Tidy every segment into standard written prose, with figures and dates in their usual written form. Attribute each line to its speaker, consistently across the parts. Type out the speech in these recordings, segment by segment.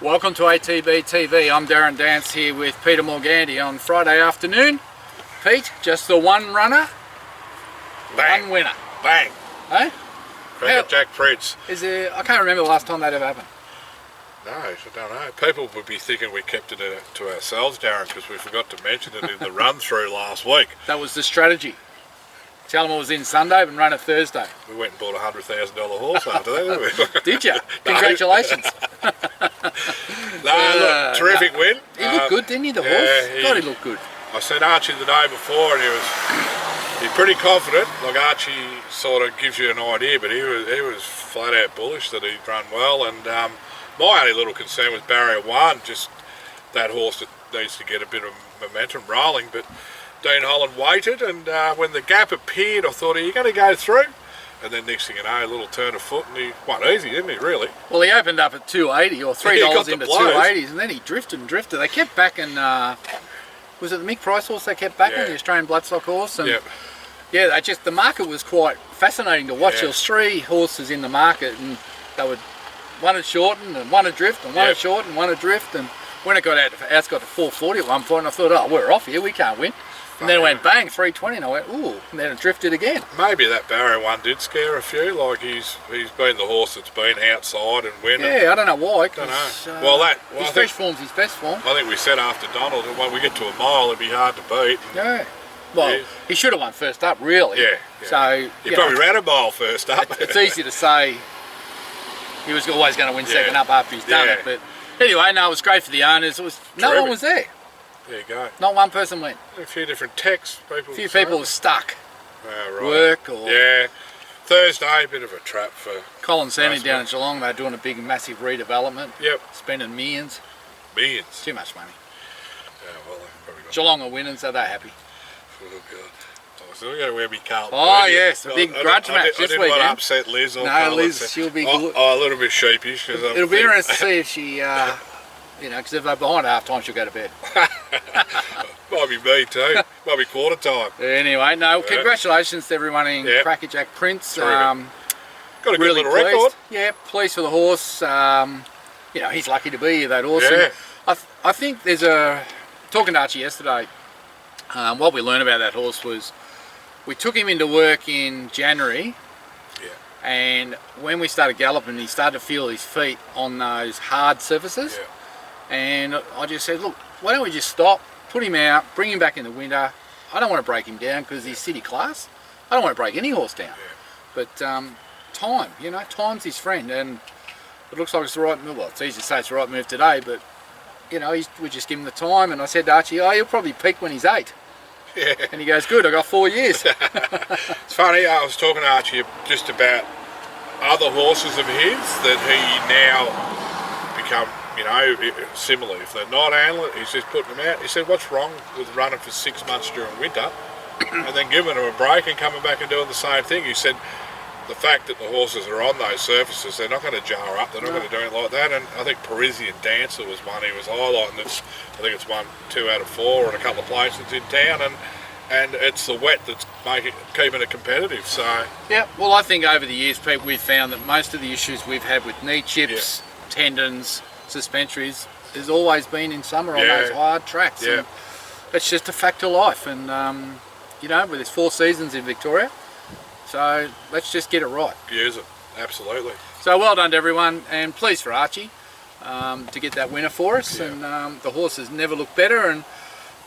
Speaker 1: Welcome to ATB TV. I'm Darren Dance here with Peter Morganti on Friday afternoon. Pete, just the one runner,
Speaker 2: Bang.
Speaker 1: one winner.
Speaker 2: Bang!
Speaker 1: Hey?
Speaker 2: Cricket Jack Prince.
Speaker 1: Is there? I can't remember the last time that ever happened.
Speaker 2: No, I don't know. People would be thinking we kept it to ourselves, Darren, because we forgot to mention it in the run-through last week.
Speaker 1: That was the strategy. Tell them it was in Sunday and run it Thursday.
Speaker 2: We went and bought a $100,000 horse after that, didn't we?
Speaker 1: Did you? Congratulations.
Speaker 2: No, look, terrific win.
Speaker 1: He looked good, didn't he, the horse? God, he looked good.
Speaker 2: I said Archie the day before, and he's pretty confident. Like, Archie sort of gives you an idea, but he was flat out bullish that he'd run well. And my only little concern was barrier one, just that horse that needs to get a bit of momentum rolling. But Dean Holland waited, and when the gap appeared, I thought, are you going to go through? And then next thing you know, a little turn of foot, and he won easy, didn't he, really?
Speaker 1: Well, he opened up at $2.80 or $3 into $2.80s, and then he drifted and drifted. They kept backing, was it the Mick Price horse they kept backing, the Australian Bloodstock horse? And yeah, the market was quite fascinating to watch. There was three horses in the market, and they would one had shortened and one had drift and one had shortened and one had drift. And when it got out to 440 at one point, I thought, oh, we're off here, we can't win. And then it went bang, 320, and I went, ooh, and then it drifted again.
Speaker 2: Maybe that barrier one did scare a few, like he's been the horse that's been outside and winning.
Speaker 1: Yeah, I don't know why.
Speaker 2: Don't know.
Speaker 1: His fresh form's his best form.
Speaker 2: I think we said after Donald, when we get to a mile, it'd be hard to beat.
Speaker 1: Yeah. Well, he should have won first up, really.
Speaker 2: Yeah.
Speaker 1: So
Speaker 2: he probably ran a mile first up.
Speaker 1: It's easy to say he was always going to win second up after he's done it, but anyway, no, it was great for the owners. No one was there.
Speaker 2: There you go.
Speaker 1: Not one person went.
Speaker 2: A few different texts.
Speaker 1: A few people were stuck.
Speaker 2: Right.
Speaker 1: Work or...
Speaker 2: Yeah. Thursday, a bit of a trap for...
Speaker 1: Colin Sandy down in Geelong, they're doing a big, massive redevelopment.
Speaker 2: Yep.
Speaker 1: Spending millions.
Speaker 2: Millions.
Speaker 1: Too much money.
Speaker 2: Yeah, well, probably not.
Speaker 1: Geelong are winning, so they're happy.
Speaker 2: Oh, God. So we're going to wear me Carlton.
Speaker 1: Oh, yes, a big grudge match this weekend.
Speaker 2: I didn't want to upset Liz or
Speaker 1: No, Liz, she'll be good.
Speaker 2: A little bit sheepish.
Speaker 1: It'll be interesting to see if she... you know, because if they're behind at half time, she'll go to bed.
Speaker 2: Might be me too. Might be quarter time.
Speaker 1: Anyway, no, congratulations to everyone in Cracker Jack Prince.
Speaker 2: Got a good
Speaker 1: really
Speaker 2: little record.
Speaker 1: Yeah, pleased for the horse. You know, he's lucky to be here, that horse.
Speaker 2: Yeah.
Speaker 1: I think there's talking to Archie yesterday, what we learned about that horse was we took him into work in January. And when we started galloping, he started to feel his feet on those hard surfaces. And I just said, look, why don't we just stop, put him out, bring him back in the winter. I don't want to break him down because he's city class. I don't want to break any horse down. But time, you know, time's his friend. And it looks like it's the right move. Well, it's easy to say it's the right move today, but, you know, we just give him the time. And I said to Archie, oh, he'll probably peak when he's 8. And he goes, good, I got 4 years.
Speaker 2: It's funny, I was talking to Archie just about other horses of his that he now become, you know, similar. If they're not handling, he's just putting them out. He said, what's wrong with running for 6 months during winter and then giving them a break and coming back and doing the same thing? He said the fact that the horses are on those surfaces, they're not going to jar up, they're not going to do it like that. And I think Parisian Dancer was one he was highlighting. I think it's won 2 out of 4 in a couple of places in town, and it's the wet that's keeping it competitive. So
Speaker 1: yeah, well, I think over the years, Pete, we've found that most of the issues we've had with knee chips, tendons, suspensories, has always been in summer on those hard tracks. And it's just a fact of life, and you know, there's 4 seasons in Victoria, so let's just get it right.
Speaker 2: Use it, absolutely.
Speaker 1: So well done to everyone, and pleased for Archie to get that winner for us. And the horses never look better, and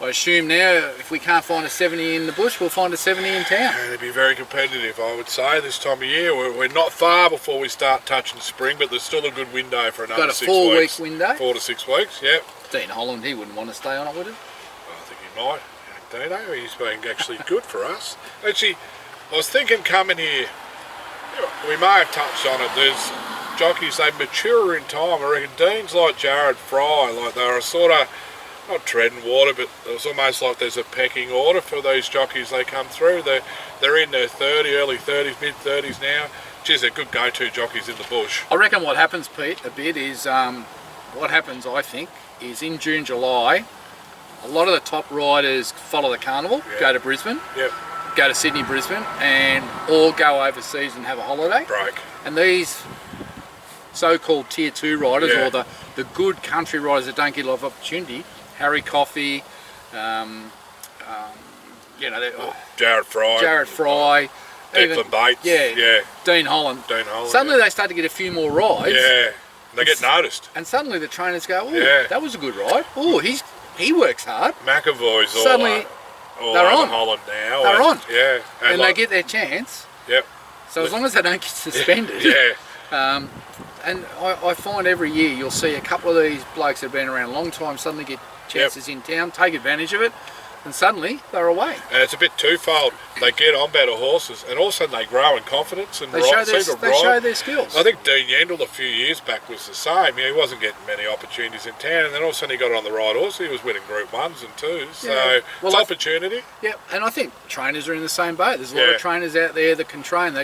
Speaker 1: I assume now if we can't find a 70 in the bush, we'll find a 70 in town.
Speaker 2: And it'd be very competitive, I would say, this time of year. We're not far before we start touching spring, but there's still a good window for another 6 weeks.
Speaker 1: Got a 4-week window?
Speaker 2: 4 to 6 weeks, yep.
Speaker 1: Dean Holland, he wouldn't want to stay on it, would he?
Speaker 2: I think he might. Dino, he's been actually good for us. Actually, I was thinking coming here, we may have touched on it, there's jockeys, they mature in time. I reckon Dean's like Jared Fry, like they were sort of, not treading water, but it's almost like there's a pecking order for these jockeys. They come through, they're in their early 30s, mid 30s now. Geez, they're good go-to jockeys in the bush.
Speaker 1: I reckon what happens, Pete, a bit is, what happens I think, is in June, July, a lot of the top riders follow the carnival, go to Brisbane, go to Sydney, Brisbane, and all go overseas and have a holiday.
Speaker 2: Break.
Speaker 1: And these so-called tier 2 riders,
Speaker 2: Yeah.
Speaker 1: or the good country riders that don't get a lot of opportunity. Harry Coffey, you know,
Speaker 2: Jared Fry.
Speaker 1: Declan
Speaker 2: Bates.
Speaker 1: Yeah. Dean Holland. Suddenly they start to get a few more rides.
Speaker 2: Yeah. They get noticed.
Speaker 1: And suddenly the trainers go, oh, that was a good ride. Oh, he works hard.
Speaker 2: McAvoy's
Speaker 1: suddenly
Speaker 2: all
Speaker 1: they're
Speaker 2: over
Speaker 1: on.
Speaker 2: Holland now.
Speaker 1: They're on.
Speaker 2: Yeah.
Speaker 1: And they get their chance.
Speaker 2: Yep.
Speaker 1: So as long as they don't get suspended.
Speaker 2: Yeah.
Speaker 1: And I find every year you'll see a couple of these blokes that have been around a long time suddenly get chances in town, take advantage of it, and suddenly they're away.
Speaker 2: And it's a bit twofold. They get on better horses, and all of a sudden they grow in confidence and
Speaker 1: They show their skills.
Speaker 2: I think Dean Yendall a few years back was the same. He wasn't getting many opportunities in town, and then all of a sudden he got on the right horse. He was winning Group 1s and 2s, so it's opportunity.
Speaker 1: Yeah, and I think trainers are in the same boat. There's a lot of trainers out there that can train.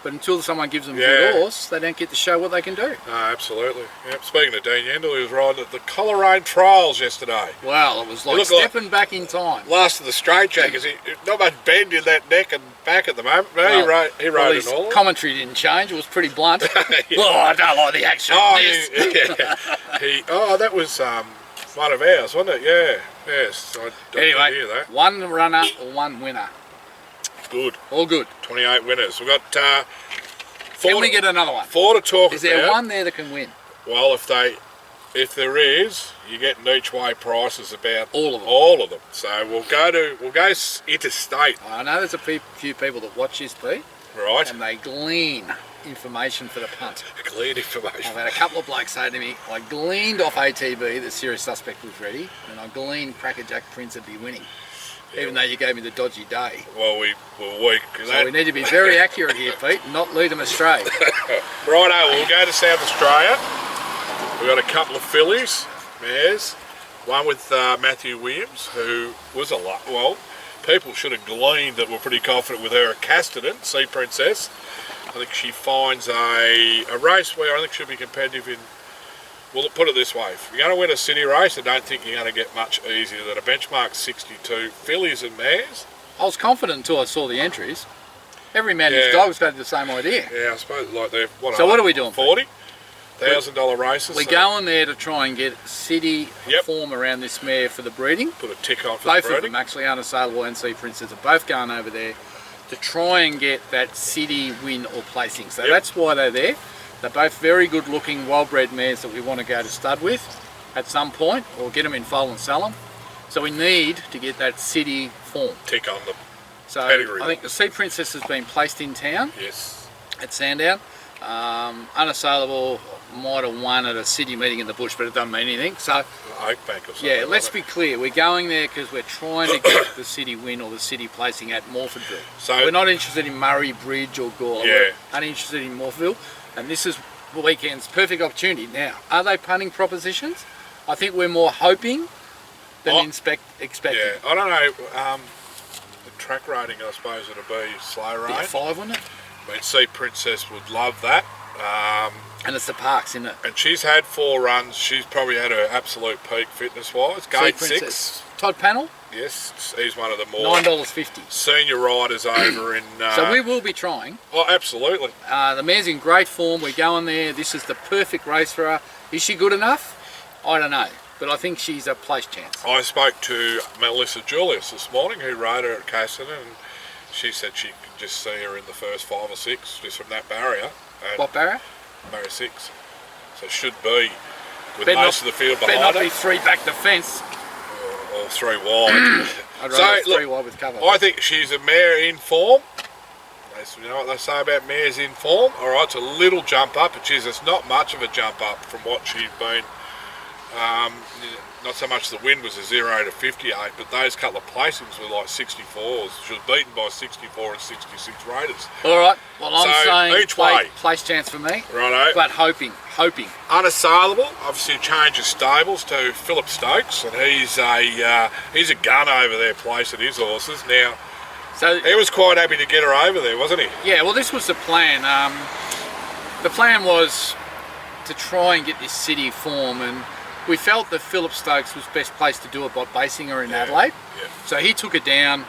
Speaker 1: But until someone gives them a good horse, they don't get to show what they can do.
Speaker 2: No, absolutely. Yep. Speaking of Dean Yendall, he was riding at the Coleraine Trials yesterday.
Speaker 1: Well, it was like stepping back in time.
Speaker 2: Last of the straight jackers. Not much bend in that neck and back at the moment. But he rode it all.
Speaker 1: Commentary didn't change. It was pretty blunt. Oh, I don't like the action.
Speaker 2: That was one of ours, wasn't it? Yeah. Yes. I didn't hear that.
Speaker 1: One runner, one winner.
Speaker 2: Good.
Speaker 1: All good.
Speaker 2: 28 winners. We've got
Speaker 1: can we get another one?
Speaker 2: 4 to talk about.
Speaker 1: Is there one there that can win?
Speaker 2: Well, if there is, you're getting each way prices about
Speaker 1: all of them.
Speaker 2: So we'll go interstate.
Speaker 1: I know there's a few people that watch this, Pete.
Speaker 2: Right.
Speaker 1: And they glean information for the punt.
Speaker 2: Glean information.
Speaker 1: I've had a couple of blokes say to me, I gleaned off ATB that Serious Suspect was ready, and I gleaned Crackerjack Prince would be winning. Even though you gave me the dodgy day.
Speaker 2: Well, we were weak.
Speaker 1: So we need to be very accurate here, Pete, and not lead them astray.
Speaker 2: Righto, we'll go to South Australia. We've got a couple of fillies, mares. One with Matthew Williams, who was people should have gleaned that we're pretty confident with her at Casterton, Sea Princess. I think she finds a race where I think she'll be competitive in. Well, put it this way, if you're going to win a city race, I don't think you're going to get much easier than a benchmark 62 fillies and mares.
Speaker 1: I was confident until I saw the entries. Every man whose dog's got the same idea.
Speaker 2: Yeah, I suppose they're...
Speaker 1: So what are we doing?
Speaker 2: $40,000 races.
Speaker 1: We're going there to try and get city form around this mare for the breeding.
Speaker 2: Put a tick on for
Speaker 1: both
Speaker 2: the breeding.
Speaker 1: Both of them, actually, Unassailable and Sea Princess, are both going over there to try and get that city win or placing. So that's why they're there. They're both very good looking wild bred mares that we want to go to stud with at some point, or get them in foal and sell them. So we need to get that city form.
Speaker 2: Tick on them.
Speaker 1: So
Speaker 2: pedigree.
Speaker 1: I think the Sea Princess has been placed in town.
Speaker 2: Yes.
Speaker 1: At Sandown. Unassailable might have won at a city meeting in the bush, but it doesn't mean anything. So
Speaker 2: Oakbank or something.
Speaker 1: Yeah, let's be clear. We're going there because we're trying to get the city win or the city placing at Morfordville. So we're not interested in Murray Bridge or Gawler. We're only interested in Morfordville. And this is the weekend's perfect opportunity. Now, are they punting propositions? I think we're more hoping than expecting.
Speaker 2: Yeah, I don't know. The track rating, I suppose, it'll be slow rain.
Speaker 1: Yeah, 5, wouldn't it?
Speaker 2: I mean, Sea Princess would love that.
Speaker 1: And it's the Parks, isn't it?
Speaker 2: And she's had 4 runs. She's probably had her absolute peak fitness-wise. Gate 6.
Speaker 1: Todd Panel?
Speaker 2: Yes, he's one of the more
Speaker 1: $9.50
Speaker 2: senior riders over in...
Speaker 1: so we will be trying.
Speaker 2: Oh, absolutely.
Speaker 1: The mare's in great form. We're going there. This is the perfect race for her. Is she good enough? I don't know. But I think she's a place chance.
Speaker 2: I spoke to Melissa Julius this morning, who rode her at Casterton, and she said she could just see her in the first 5 or 6 just from that barrier. And
Speaker 1: what barrier?
Speaker 2: Barrier 6. So it should be with most of the field behind
Speaker 1: her. Better not
Speaker 2: it.
Speaker 1: be 3 back the fence.
Speaker 2: Or 3 wide.
Speaker 1: I'd rather 3 wide with cover.
Speaker 2: I think she's a mare in form. You know what they say about mares in form? All right, it's a little jump up, but geez, it's not much of a jump up from what she's been. Not so much the win was a 0 to 58, but those couple of placings were like 64s. She was beaten by 64 and 66 raiders.
Speaker 1: All right. Well, I'm saying
Speaker 2: each way.
Speaker 1: Place chance for me.
Speaker 2: Righto.
Speaker 1: But hoping.
Speaker 2: Unassailable. Obviously changes stables to Philip Stokes, and he's a gun over there placing his horses now. So he was quite happy to get her over there, wasn't he?
Speaker 1: Yeah. Well, this was the plan. The plan was to try and get this city form, and we felt that Philip Stokes was best placed to do it by basing her in Adelaide.
Speaker 2: Yeah.
Speaker 1: So he took her down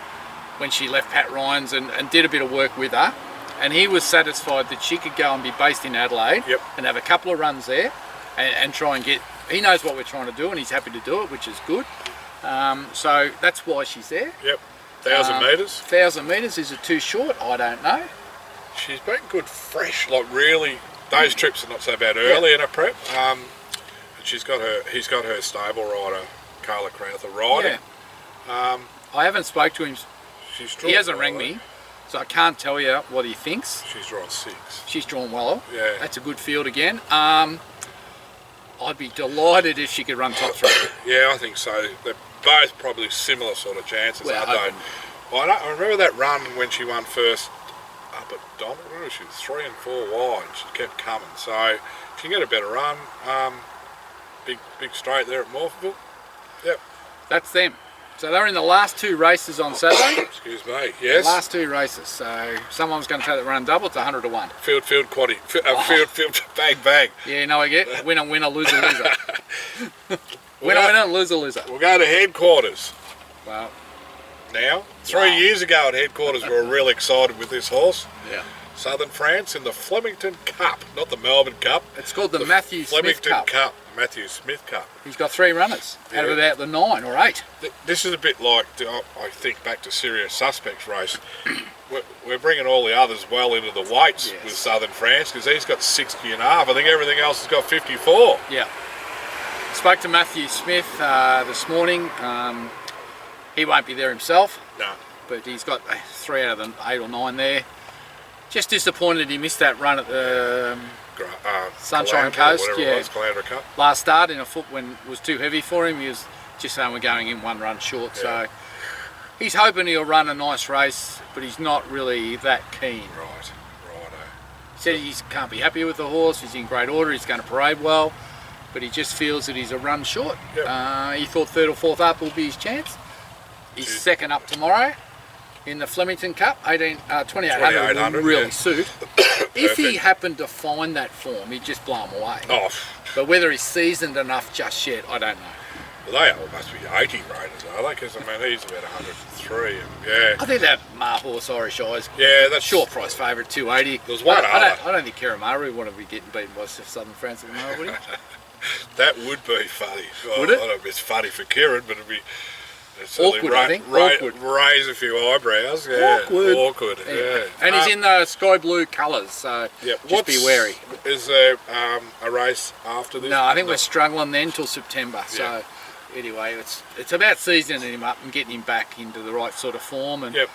Speaker 1: when she left Pat Ryan's and did a bit of work with her. and he was satisfied that she could go and be based in Adelaide and have a couple of runs there and try and get, he knows what we're trying to do and he's happy to do it, which is good. So that's why she's there.
Speaker 2: 1,000 metres.
Speaker 1: 1,000 metres, is it too short? I don't know.
Speaker 2: She's been good fresh, like really, those trips are not so bad early in her prep. And he's got her stable rider, Carla Crowther, riding.
Speaker 1: I haven't spoke to him. He hasn't rang me, so I can't tell you what he thinks.
Speaker 2: She's drawn 6.
Speaker 1: She's drawn well.
Speaker 2: Yeah.
Speaker 1: That's a good field again. I'd be delighted if she could run top 3.
Speaker 2: Yeah, I think so. They're both probably similar sort of chances.
Speaker 1: Well,
Speaker 2: I remember that run when she won first up at Dominic. She was 3 and 4 wide. She kept coming. So she can get a better run. Big straight there at Morpheville. Yep.
Speaker 1: That's them. So they're in the last 2 races on Saturday.
Speaker 2: Excuse me. Yes.
Speaker 1: The last 2 races. So someone's going to take the run double. It's 100 to 1.
Speaker 2: Field, quaddie. Field, bag.
Speaker 1: Yeah, you know I get. Winner, loser. Winner, loser.
Speaker 2: We'll go to headquarters.
Speaker 1: Wow.
Speaker 2: Now, 3 years ago at headquarters, we were really excited with this horse.
Speaker 1: Yeah.
Speaker 2: Southern France in the Flemington Cup, not the Melbourne Cup.
Speaker 1: It's called the Matthew Smith Cup.
Speaker 2: Matthew Smith Cup.
Speaker 1: He's got 3 runners out of about the 9 or 8.
Speaker 2: This is a bit like, I think back to Serious Suspects race. We're bringing all the others well into the weights with Southern France because he's got 60 and a half. I think everything else has got 54.
Speaker 1: Yeah. Spoke to Matthew Smith this morning. He won't be there himself. No. But he's got 3 out of the 8 or 9 there. Just disappointed he missed that run at the Sunshine Coast.
Speaker 2: Calandra Cup.
Speaker 1: Last start in a foot when it was too heavy for him. He was just saying we're going in 1 run short. So he's hoping he'll run a nice race, but he's not really that keen.
Speaker 2: Right.
Speaker 1: He said he can't be happy with the horse. He's in great order. He's going to parade well, but he just feels that he's a run short. He thought 3rd or 4th up will be his chance. He's 2nd up tomorrow in the Flemington Cup. 2800 will really suit. If he happened to find that form, he'd just blow him away. But whether he's seasoned enough just yet, I don't know.
Speaker 2: Well, they all must be 80 raters, are they? Because I mean, he's about 103. And,
Speaker 1: I think that Horse Irish Eyes.
Speaker 2: That's
Speaker 1: short price favourite, 280.
Speaker 2: There's one
Speaker 1: I don't think Keramaru would want to be getting beaten by Southern France at the moment, would he?
Speaker 2: That would be funny.
Speaker 1: Would it?
Speaker 2: I don't know if it's funny for Kieran, but it'd be.
Speaker 1: Awkward, I think. Awkward.
Speaker 2: Raise a few eyebrows. Awkward. Yeah.
Speaker 1: And he's in the sky blue colours, so just be wary.
Speaker 2: Is there a race after this?
Speaker 1: No, I think we're struggling then till September. So anyway, it's about seasoning him up and getting him back into the right sort of form. And
Speaker 2: yeah,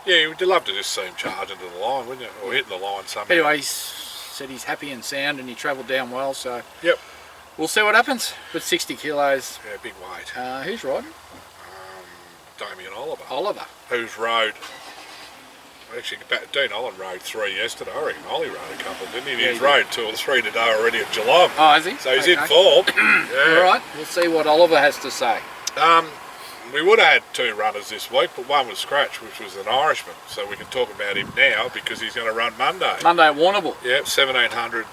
Speaker 2: you'd love to just see him charge into the line, wouldn't you? Or hitting the line somehow.
Speaker 1: Anyway, he said he's happy and sound and he travelled down well, so we'll see what happens with 60 kilos.
Speaker 2: Yeah, big weight.
Speaker 1: Who's riding?
Speaker 2: Damien
Speaker 1: Oliver.
Speaker 2: Who's rode, actually Dean Olin rode 3 yesterday. I reckon Ollie rode a couple, didn't he? He's rode 2 or 3 today already at Geelong.
Speaker 1: Oh, is he?
Speaker 2: So he's in form.
Speaker 1: All right, we'll see what Oliver has to say.
Speaker 2: We would have had 2 runners this week, but one was scratch, which was an Irishman. So we can talk about him now because he's going to run Monday.
Speaker 1: Monday at Warrnambool.
Speaker 2: Yeah, 1700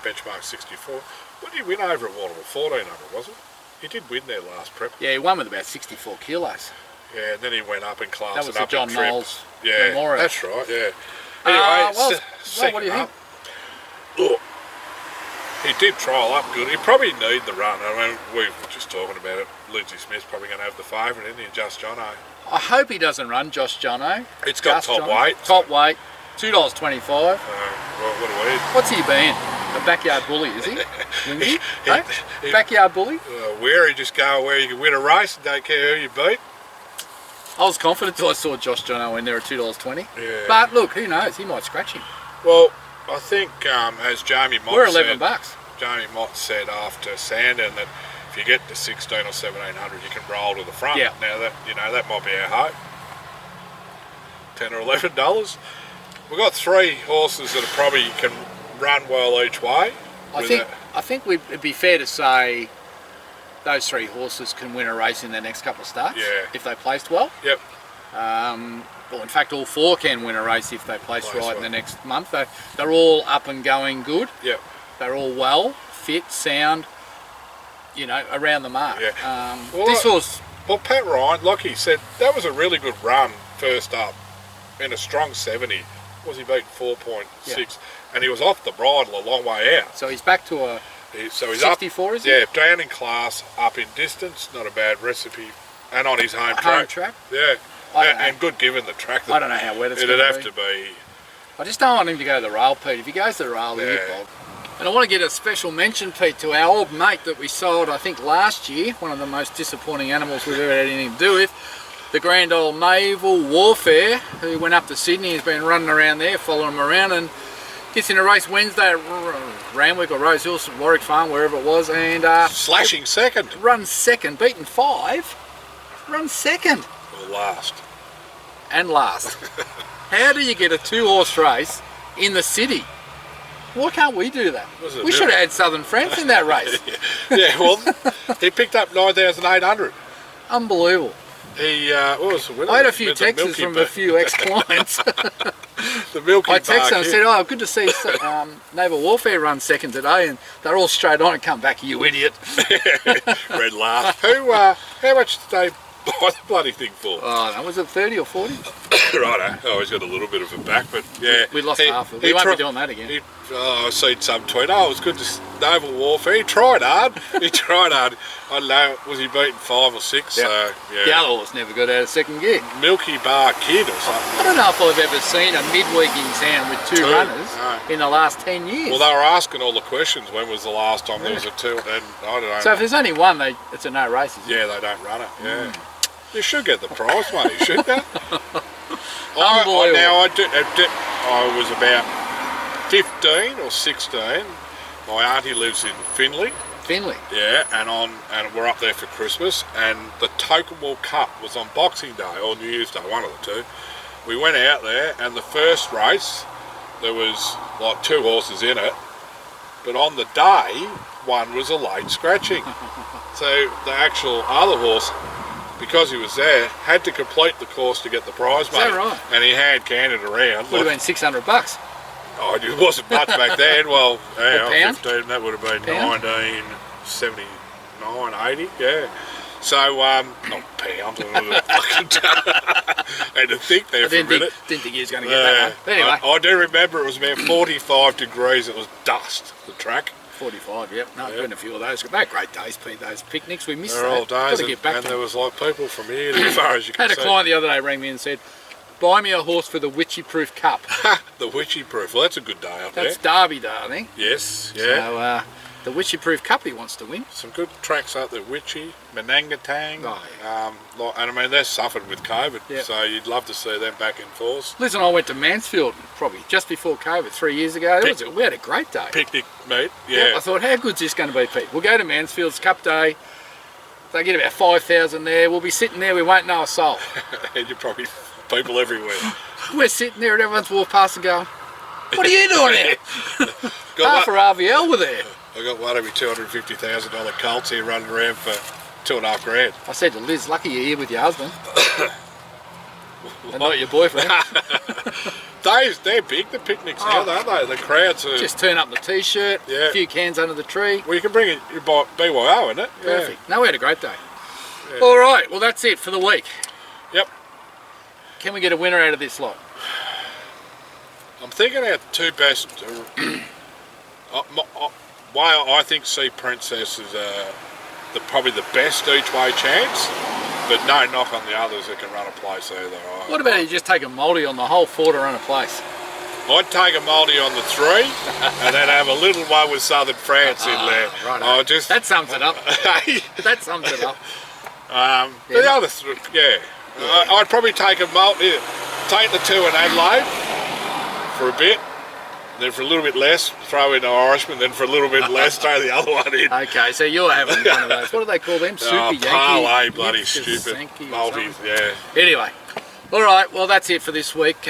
Speaker 2: benchmark 64. What did he win over at Warrnambool? 1400, was it? He did win their last prep.
Speaker 1: Yeah, he won with about 64 kilos.
Speaker 2: Yeah, and then he went up in class.
Speaker 1: That was the John Knowles
Speaker 2: Memorial. That's right, Anyway,
Speaker 1: what do you think?
Speaker 2: Look, he did trial up good. He probably need the run. I mean, we were just talking about it. Lindsay Smith's probably going to have the favourite, isn't he? Just Jono.
Speaker 1: I hope he doesn't run Josh Jono.
Speaker 2: It's got top weight.
Speaker 1: Top weight. $2.25.
Speaker 2: Well, what do we?
Speaker 1: What's he been? A backyard bully, is he? Lindsay? Backyard bully?
Speaker 2: Where he just go where you can win a race and don't care who you beat.
Speaker 1: I was confident until I saw Josh Jono in there at $2.20.
Speaker 2: Yeah.
Speaker 1: But look, who knows? He might scratch him.
Speaker 2: Well, I think as Jamie Mott
Speaker 1: we're $11.
Speaker 2: Jamie Mott said after Sandon that if you get to 16 or 1700, you can roll to the front.
Speaker 1: Yeah.
Speaker 2: Now that might be our hope. $10 or $11. We've got 3 horses that are probably can run well each way.
Speaker 1: I think it'd be fair to say those 3 horses can win a race in their next couple of starts if they placed well.
Speaker 2: Yep.
Speaker 1: Well, in fact, all 4 can win a race if they place right in the next month. They're all up and going good.
Speaker 2: Yep.
Speaker 1: They're all well, fit, sound, around the mark.
Speaker 2: Yeah.
Speaker 1: This horse...
Speaker 2: Well, Pat Ryan, like he said, that was a really good run first up in a strong 70 was he beaten 4.6, and he was off the bridle a long way out.
Speaker 1: So he's back to a
Speaker 2: He's
Speaker 1: 64,
Speaker 2: up,
Speaker 1: is he?
Speaker 2: Yeah, down in class, up in distance, not a bad recipe, and on his home track.
Speaker 1: Home track?
Speaker 2: Yeah, and good given the track.
Speaker 1: I don't know how wet it's
Speaker 2: it'd
Speaker 1: going
Speaker 2: have to be.
Speaker 1: I just don't want him to go to the rail, Pete. If he goes to the rail, he'll get bogged. And I want to get a special mention, Pete, to our old mate that we sold, I think, last year. One of the most disappointing animals we've ever had anything to do with. The grand old Naval Warfare, who went up to Sydney, has been running around there, following him around, and gets in a race Wednesday at Randwick or Rose Hills, Warwick Farm, wherever it was, and
Speaker 2: slashing second.
Speaker 1: Runs second, beaten 5. Runs second.
Speaker 2: Or last.
Speaker 1: And last. How do you get a 2-horse race in the city? Why can't we do that? We should have had Southern France in that race.
Speaker 2: Yeah, well, he picked up 9,800.
Speaker 1: Unbelievable.
Speaker 2: He, what was the winner?
Speaker 1: I had a few texts from a few ex-clients.
Speaker 2: The Milky
Speaker 1: I texted them and said,
Speaker 2: Bar
Speaker 1: oh, good to see Naval Warfare run second today, and they're all straight on and come back, you idiot.
Speaker 2: Red laugh. How much did they buy the bloody thing for?
Speaker 1: Oh, no, was it 30 or 40?
Speaker 2: Righto. Oh, he's got a little bit of a back, but yeah.
Speaker 1: We lost half of it. We won't be doing that again.
Speaker 2: I've seen some tweet, oh, it was good to Naval Warfare. He tried hard. He tried hard. I don't know, was he beaten 5 or 6?
Speaker 1: Yep.
Speaker 2: So, yeah.
Speaker 1: The other horse never got out of second gear.
Speaker 2: Milky Bar Kid or something.
Speaker 1: I don't know if I've ever seen a midweek in town with two runners in the last 10 years.
Speaker 2: Well, they were asking all the questions. When was the last time there was a 2? And I don't know.
Speaker 1: So if there's only one, it's a no race, isn't it?
Speaker 2: Yeah, they don't run it. Yeah. You should get the prize money, shouldn't you?
Speaker 1: Unbelievable.
Speaker 2: I was about 15 or 16. My auntie lives in Finley.
Speaker 1: Finley.
Speaker 2: Yeah, and we're up there for Christmas, and the Tokemore Cup was on Boxing Day or New Year's Day, one of the two. We went out there, and the first race, there was like 2 horses in it, but on the day, one was a late scratching. So the actual other horse, because he was there, had to complete the course to get the prize money.
Speaker 1: Is that right?
Speaker 2: And he had canned it around.
Speaker 1: Would have been $600.
Speaker 2: Oh, it wasn't much back then. Well, yeah,
Speaker 1: pound?
Speaker 2: 15, that would have been
Speaker 1: Pound?
Speaker 2: 1979, 80, yeah. So, not pounds, I had to think there for a minute.
Speaker 1: Didn't think he was going to get that one. Anyway.
Speaker 2: I do remember it was about 45 degrees, it was dust, the track.
Speaker 1: 45, yep. No, been a few of those. They're great days, Pete, those picnics. We missed
Speaker 2: They're all days,
Speaker 1: Got to get back
Speaker 2: and
Speaker 1: to
Speaker 2: there
Speaker 1: them.
Speaker 2: was like people from here as far as you can
Speaker 1: I had
Speaker 2: see.
Speaker 1: a client the other day rang me and said, buy me a horse for the Witchy Proof Cup.
Speaker 2: The Witchy Proof, well that's a good day up there.
Speaker 1: That's Derby Day, I think.
Speaker 2: Yes, yeah.
Speaker 1: So, the Witchy Proof Cup he wants to win.
Speaker 2: Some good tracks up there, Witchy, Menangatang.
Speaker 1: Oh,
Speaker 2: and I mean, they're suffered with COVID,
Speaker 1: Yep.
Speaker 2: so you'd love to see them back in force.
Speaker 1: Liz and I went to Mansfield probably just before COVID 3 years ago. We had a great day.
Speaker 2: Picnic meet, yeah.
Speaker 1: I thought, how good's this going to be, Pete? We'll go to Mansfield's Cup Day. They get about 5,000 there. We'll be sitting there. We won't know a soul.
Speaker 2: And you're probably people everywhere.
Speaker 1: We're sitting there and everyone's walked past and going, what are you doing here? Half for RVL were there.
Speaker 2: I got one of your $250,000 colts here running around for $2.5 grand.
Speaker 1: I said to Liz, lucky you're here with your husband. And not your boyfriend.
Speaker 2: They're big, the picnics now, aren't they? The crowds are...
Speaker 1: Just turn up the t-shirt,
Speaker 2: Yeah.
Speaker 1: a few cans under the tree.
Speaker 2: Well, you can bring it, you buy BYO, isn't it?
Speaker 1: Perfect. No, we had a great day.
Speaker 2: Yeah.
Speaker 1: All right, well that's it for the week.
Speaker 2: Yep.
Speaker 1: Can we get a winner out of this lot?
Speaker 2: I'm thinking our 2 best... I think Sea Princess is probably the best each way chance, but no knock on the others that can run a place either.
Speaker 1: What about you just take a multi on the whole 4 to run a place?
Speaker 2: I'd take a multi on the 3 and then have a little one with Southern France in there.
Speaker 1: Right. That sums it up. That sums it up.
Speaker 2: The other 3, yeah. I'd probably take a multi, take the 2 in Adelaide for a bit. Then for a little bit less, throw in an Irishman. Then for a little bit less, throw the other one in.
Speaker 1: Okay, so you're having one of those. What do they call them? Super Yankee?
Speaker 2: Parlay, bloody stupid multis, yeah.
Speaker 1: Anyway, all right, well that's it for this week.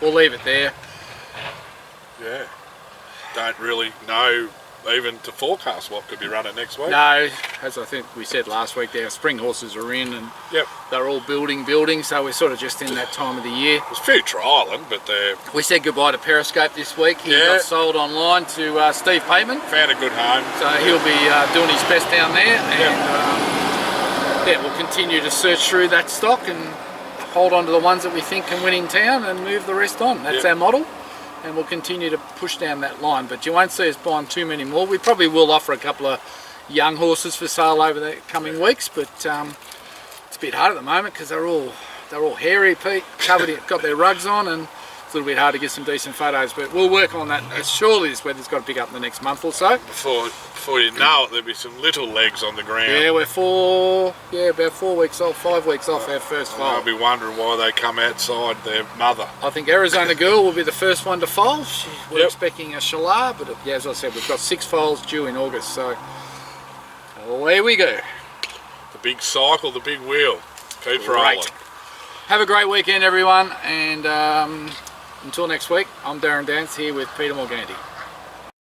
Speaker 1: We'll leave it there.
Speaker 2: Yeah. Don't really know even to forecast what could be running next week.
Speaker 1: No, as I think we said last week, our spring horses are in and they're all building, so we're sort of just in that time of the year.
Speaker 2: There's a few trialling, but they're...
Speaker 1: We said goodbye to Periscope this week. He got sold online to Steve Pateman.
Speaker 2: Found a good home.
Speaker 1: So he'll be doing his best down there, and we'll continue to search through that stock and hold on to the ones that we think can win in town and move the rest on. That's our model, and we'll continue to push down that line. But you won't see us buying too many more. We probably will offer a couple of young horses for sale over the coming weeks, but it's a bit hard at the moment because they're all hairy, Pete, got their rugs on, and it's a little bit hard to get some decent photos. But we'll work on that. Surely this weather's got to pick up in the next month or so.
Speaker 2: Before you know it, there'll be some little legs on the ground.
Speaker 1: Yeah, we're about 4 weeks off, 5 weeks off our first foal.
Speaker 2: I'll be wondering why they come outside their mother.
Speaker 1: I think Arizona Girl will be the first one to foal. We're expecting a Shalar, but as I said, we've got 6 foals due in August, so away we go.
Speaker 2: The big cycle, the big wheel. Keep rolling.
Speaker 1: Have a great weekend, everyone, and until next week, I'm Darren Dance here with Peter Morganti.